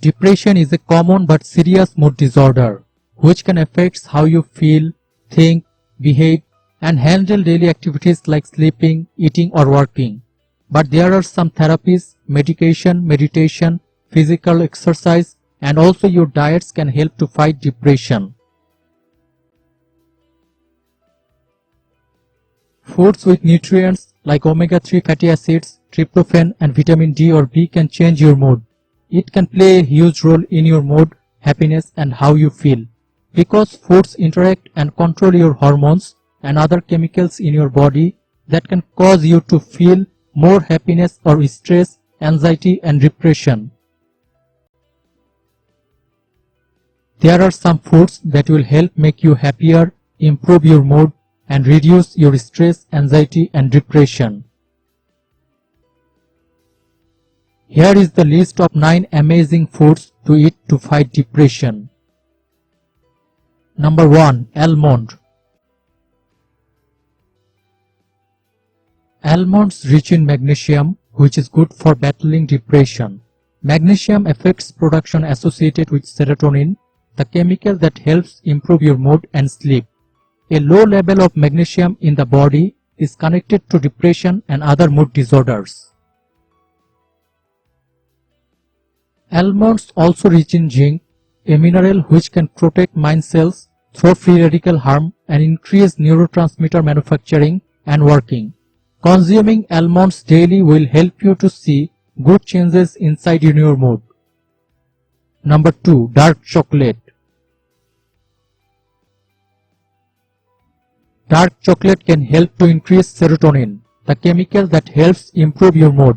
Depression is a common but serious mood disorder which can affect how you feel, think, behave, and handle daily activities like sleeping, eating, or working. But there are some therapies, medication, meditation, physical exercise, and also your diets can help to fight depression. Foods with nutrients like omega-3 fatty acids, tryptophan, and vitamin D or B can change your mood. It can play a huge role in your mood, happiness, and how you feel. Because foods interact and control your hormones and other chemicals in your body that can cause you to feel more happiness or stress, anxiety, and depression. There are some foods that will help make you happier, improve your mood, and reduce your stress, anxiety, and depression. Here is the list of 9 amazing foods to eat to fight depression. Number 1. Almond. Almonds rich in magnesium, which is good for battling depression. Magnesium affects production associated with serotonin, the chemical that helps improve your mood and sleep. A low level of magnesium in the body is connected to depression and other mood disorders. Almonds also rich in zinc, a mineral which can protect mind cells through free radical harm and increase neurotransmitter manufacturing and working. Consuming almonds daily will help you to see good changes inside in your mood. Number 2. Dark chocolate. Dark chocolate can help to increase serotonin, the chemical that helps improve your mood.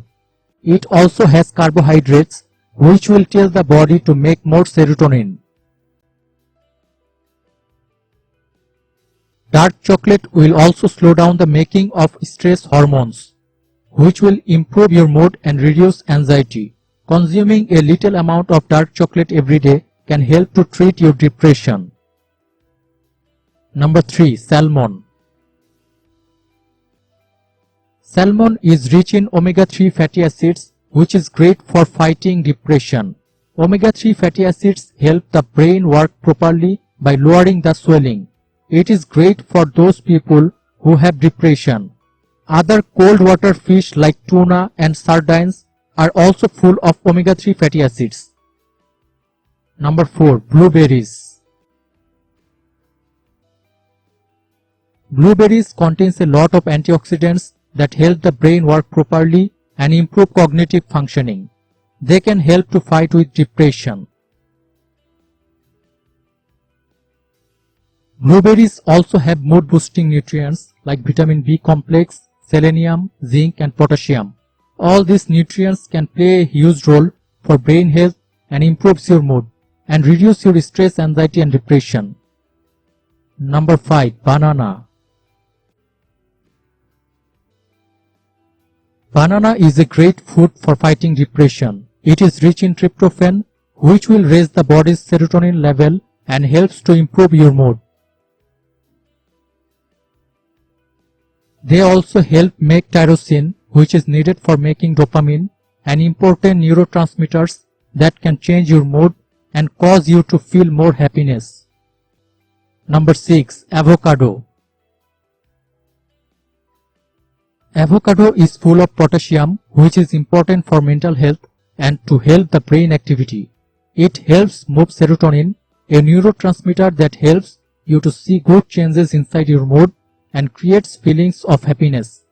It also has carbohydrates, which will tell the body to make more serotonin. Dark chocolate will also slow down the making of stress hormones, which will improve your mood and reduce anxiety. Consuming a little amount of dark chocolate every day can help to treat your depression. Number 3. Salmon. Salmon is rich in omega-3 fatty acids, which is great for fighting depression. Omega-3 fatty acids help the brain work properly by lowering the swelling. It is great for those people who have depression. Other cold water fish like tuna and sardines are also full of omega-3 fatty acids. Number 4. Blueberries. Blueberries contains a lot of antioxidants that help the brain work properly and improve cognitive functioning. They can help to fight with depression. Blueberries also have mood-boosting nutrients like vitamin B complex, selenium, zinc, and potassium. All these nutrients can play a huge role for brain health and improves your mood and reduce your stress, anxiety, and depression. Number 5. Banana. Banana is a great food for fighting depression. It is rich in tryptophan, which will raise the body's serotonin level and helps to improve your mood. They also help make tyrosine, which is needed for making dopamine, an important neurotransmitters that can change your mood and cause you to feel more happiness. Number 6. Avocado. Avocado is full of potassium, which is important for mental health and to help the brain activity. It helps move serotonin, a neurotransmitter that helps you to see good changes inside your mood and creates feelings of happiness.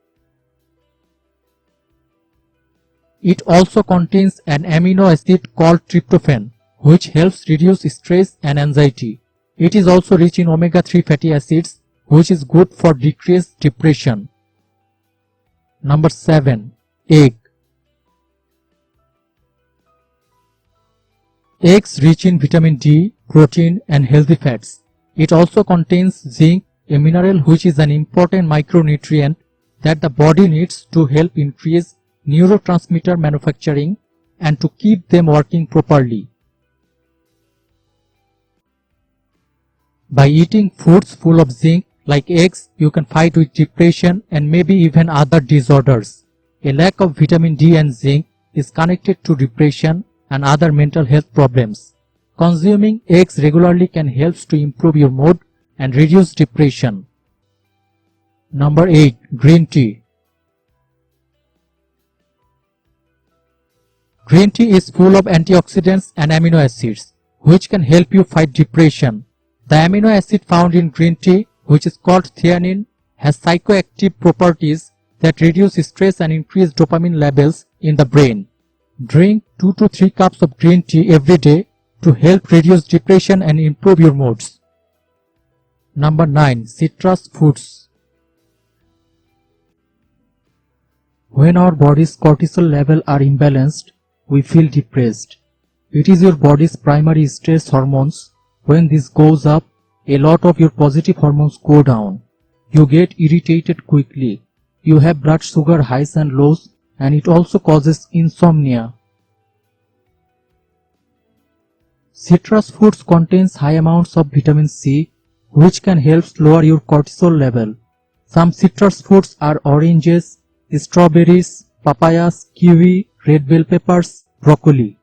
It also contains an amino acid called tryptophan, which helps reduce stress and anxiety. It is also rich in omega-3 fatty acids, which is good for decreased depression. Number 7. Egg. Eggs rich in vitamin D, protein, and healthy fats. It also contains zinc, a mineral which is an important micronutrient that the body needs to help increase neurotransmitter manufacturing and to keep them working properly. By eating foods full of zinc like eggs, you can fight with depression and maybe even other disorders. A lack of vitamin D and zinc is connected to depression and other mental health problems. Consuming eggs regularly can help to improve your mood and reduce depression. Number 8. Green tea. Green tea is full of antioxidants and amino acids, which can help you fight depression. The amino acid found in green tea, which is called theanine, has psychoactive properties that reduce stress and increase dopamine levels in the brain. Drink 2 to 3 cups of green tea every day to help reduce depression and improve your moods. Number 9. Citrus foods. When our body's cortisol level are imbalanced, we feel depressed. It is your body's primary stress hormones. When this goes up, a lot of your positive hormones go down. You get irritated quickly. You have blood sugar highs and lows, and it also causes insomnia. Citrus fruits contains high amounts of vitamin C, which can help lower your cortisol level. Some citrus fruits are oranges, strawberries, papayas, kiwi, red bell peppers, broccoli.